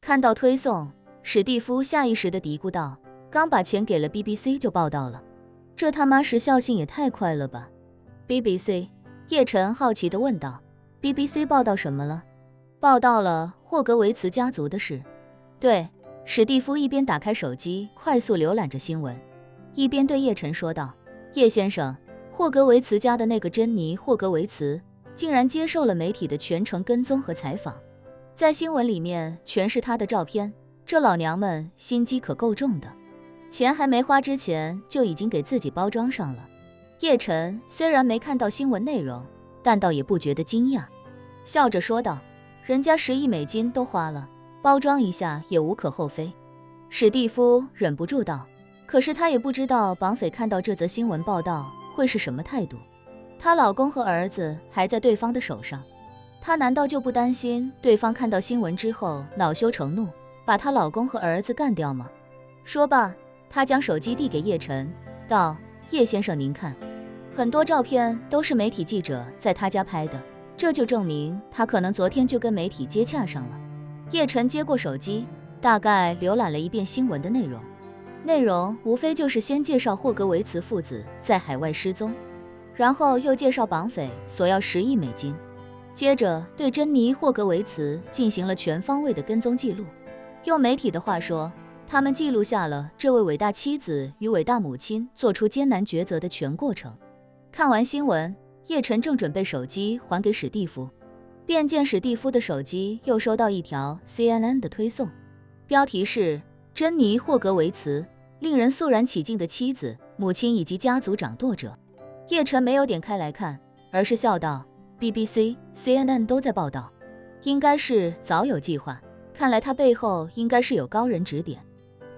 看到推送，史蒂夫下意识地嘀咕道：“刚把钱给了 BBC 就报道了，这他妈时效性也太快了吧 ！”BBC， 叶晨好奇地问道 ：“BBC 报道什么了？”报道了霍格维茨家族的事。对，史蒂夫一边打开手机，快速浏览着新闻，一边对叶晨说道：“叶先生，霍格维茨家的那个珍妮·霍格维茨竟然接受了媒体的全程跟踪和采访，在新闻里面全是她的照片，这老娘们心机可够重的，钱还没花之前就已经给自己包装上了。”叶晨虽然没看到新闻内容，但倒也不觉得惊讶，笑着说道：“人家10亿美金都花了，包装一下也无可厚非。”史蒂夫忍不住道：“可是他也不知道绑匪看到这则新闻报道会是什么态度。她老公和儿子还在对方的手上，她难道就不担心对方看到新闻之后恼羞成怒，把她老公和儿子干掉吗？”说罢，她将手机递给叶晨，道：“叶先生您看，很多照片都是媒体记者在他家拍的，这就证明他可能昨天就跟媒体接洽上了。”叶晨接过手机，大概浏览了一遍新闻的内容无非就是先介绍霍格维茨父子在海外失踪，然后又介绍绑匪索要10亿美金，接着对珍妮·霍格维茨进行了全方位的跟踪记录。用媒体的话说，他们记录下了这位伟大妻子与伟大母亲做出艰难抉择的全过程。看完新闻，叶晨正准备手机还给史蒂夫，便见史蒂夫的手机又收到一条 CNN 的推送，标题是珍妮·霍格维茨，令人肃然起敬的妻子、母亲以及家族掌舵者。叶晨没有点开来看，而是笑道： BBC、CNN 都在报道，应该是早有计划，看来他背后应该是有高人指点。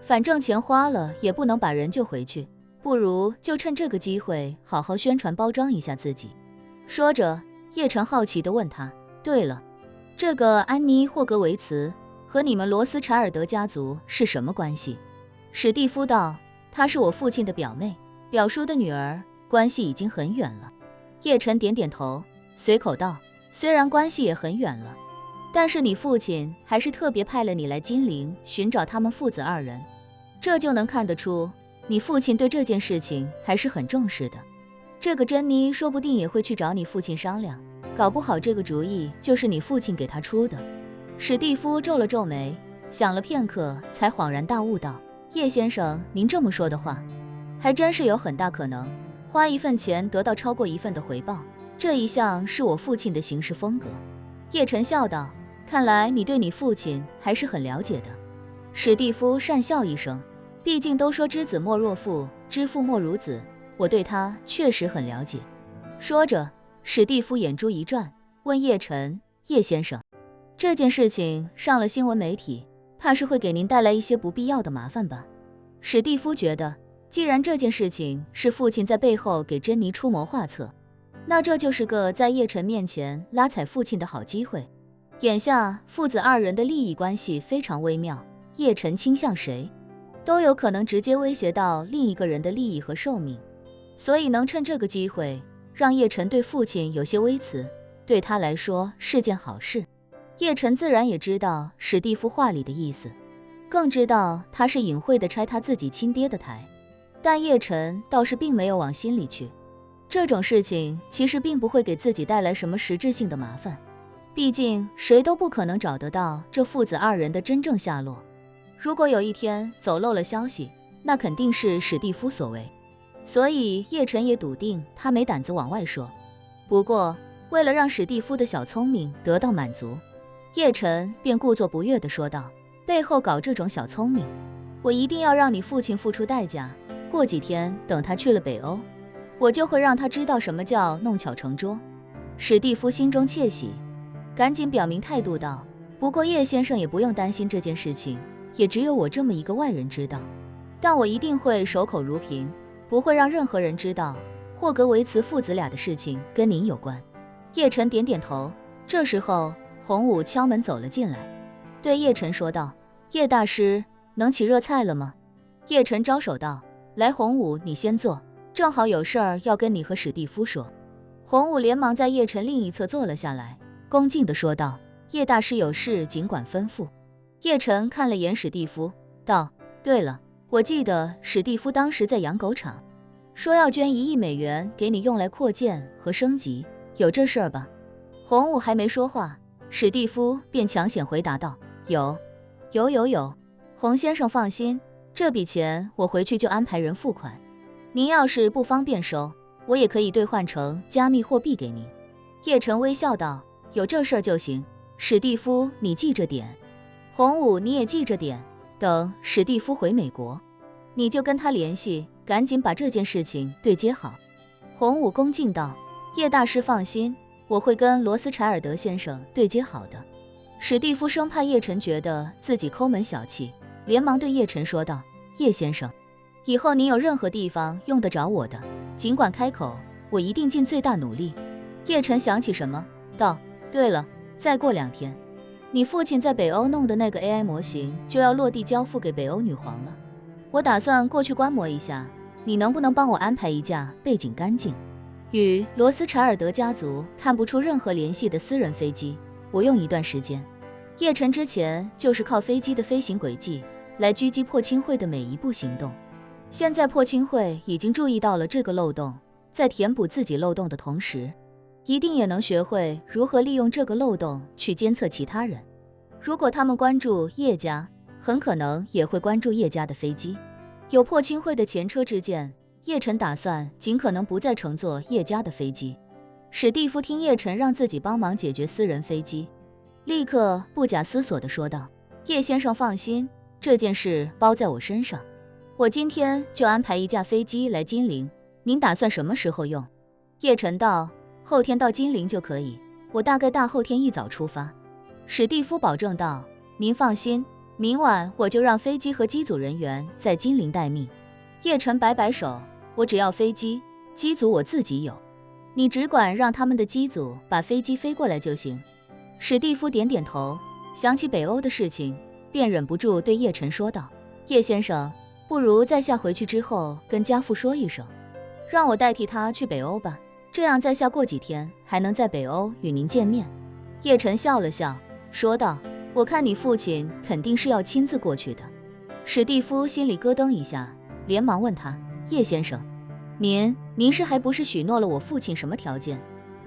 反正钱花了也不能把人救回去，不如就趁这个机会好好宣传包装一下自己。说着，叶晨好奇地问他：对了，这个安妮·霍格维茨和你们罗斯柴尔德家族是什么关系？史蒂夫道：她是我父亲的表妹，表叔的女儿，关系已经很远了。叶晨点点头，随口道：虽然关系也很远了，但是你父亲还是特别派了你来金陵寻找他们父子二人，这就能看得出你父亲对这件事情还是很重视的。这个珍妮说不定也会去找你父亲商量，搞不好这个主意就是你父亲给他出的。史蒂夫皱了皱眉，想了片刻，才恍然大悟道：叶先生，您这么说的话，还真是有很大可能，花一份钱得到超过一份的回报，这一向是我父亲的行事风格。叶晨笑道：看来你对你父亲还是很了解的。史蒂夫讪笑一声，毕竟都说知子莫若父，知父莫如子，我对他确实很了解。说着，史蒂夫眼珠一转，问叶晨：叶先生，这件事情上了新闻媒体，怕是会给您带来一些不必要的麻烦吧？史蒂夫觉得，既然这件事情是父亲在背后给珍妮出谋划策，那这就是个在叶晨面前拉踩父亲的好机会。眼下父子二人的利益关系非常微妙，叶晨倾向谁，都有可能直接威胁到另一个人的利益和寿命，所以能趁这个机会让叶晨对父亲有些微词，对他来说是件好事。叶晨自然也知道史蒂夫话里的意思，更知道他是隐晦地拆他自己亲爹的台，但叶晨倒是并没有往心里去。这种事情其实并不会给自己带来什么实质性的麻烦，毕竟谁都不可能找得到这父子二人的真正下落。如果有一天走漏了消息，那肯定是史蒂夫所为，所以叶晨也笃定他没胆子往外说。不过为了让史蒂夫的小聪明得到满足，叶晨便故作不悦地说道：背后搞这种小聪明，我一定要让你父亲付出代价。过几天等他去了北欧，我就会让他知道什么叫弄巧成拙。史蒂夫心中窃喜，赶紧表明态度道：不过叶先生也不用担心这件事情，也只有我这么一个外人知道，但我一定会守口如瓶，不会让任何人知道霍格维茨父子俩的事情跟您有关。叶晨点点头。这时候洪武敲门走了进来，对叶晨说道：叶大师，能起热菜了吗？叶晨招手道：来，洪武，你先坐，正好有事儿要跟你和史蒂夫说。洪武连忙在叶晨另一侧坐了下来，恭敬地说道：叶大师有事尽管吩咐。叶晨看了眼史蒂夫，道：对了，我记得史蒂夫当时在养狗场，说要捐1亿美元给你用来扩建和升级，有这事儿吧？洪武还没说话，史蒂夫便抢先回答道：有。洪先生放心，这笔钱我回去就安排人付款，您要是不方便收，我也可以兑换成加密货币给您。叶晨微笑道：有这事儿就行，史蒂夫你记着点，洪武你也记着点，等史蒂夫回美国，你就跟他联系，赶紧把这件事情对接好。洪武恭敬道：叶大师放心，我会跟罗斯柴尔德先生对接好的。史蒂夫生怕叶晨觉得自己抠门小气，连忙对叶晨说道：叶先生，以后您有任何地方用得着我的，尽管开口，我一定尽最大努力。叶晨想起什么，道：对了，再过2天，你父亲在北欧弄的那个 AI 模型就要落地交付给北欧女皇了，我打算过去观摩一下，你能不能帮我安排一架背景干净，与罗斯柴尔德家族看不出任何联系的私人飞机，我用一段时间。叶晨之前就是靠飞机的飞行轨迹来狙击破氢会的每一步行动，现在破氢会已经注意到了这个漏洞，在填补自己漏洞的同时，一定也能学会如何利用这个漏洞去监测其他人。如果他们关注叶家，很可能也会关注叶家的飞机。有破氢会的前车之鉴，叶晨打算尽可能不再乘坐叶家的飞机。史蒂夫听叶晨让自己帮忙解决私人飞机，立刻不假思索地说道：叶先生放心，这件事包在我身上，我今天就安排一架飞机来金陵，您打算什么时候用？叶晨道：后天到金陵就可以，我大概大后天一早出发。史蒂夫保证道：您放心，明晚我就让飞机和机组人员在金陵待命。叶晨摆摆手：我只要飞机，机组我自己有，你只管让他们的机组把飞机飞过来就行。史蒂夫点点头，想起北欧的事情，便忍不住对叶晨说道：叶先生，不如在下回去之后跟家父说一声，让我代替他去北欧吧，这样在下过几天还能在北欧与您见面。叶晨笑了笑，说道：我看你父亲肯定是要亲自过去的。史蒂夫心里咯噔一下，连忙问他：叶先生，您是还不是许诺了我父亲什么条件？